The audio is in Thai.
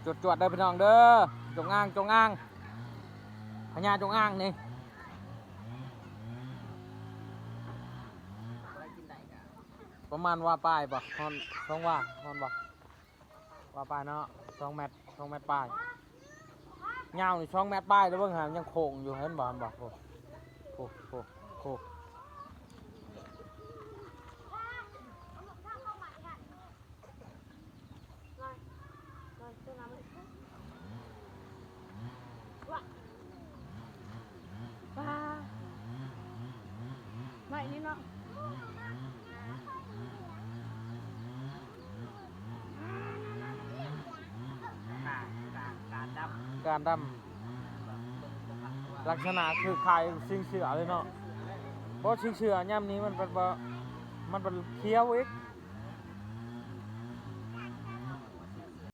จวดๆเด้อพี่น้องเด้อจงอ้างพญาจงอ้างนี่ประมาณว่าป้ายป่ะฮอน2 ว่าฮอนบ่ว่าป้ายเนาะ2 เมตรป้ายเงานี่2 เมตรป้ายแล้วเบิ่งหามยังโค้งอยู่เห็นบ่โอ้ว้าไม่นี่เนาะการดำลักษณะคือคายชิงเสือเลยเนาะเพราะชิงเสือย่ำนี้มันเป็นเขียวอีก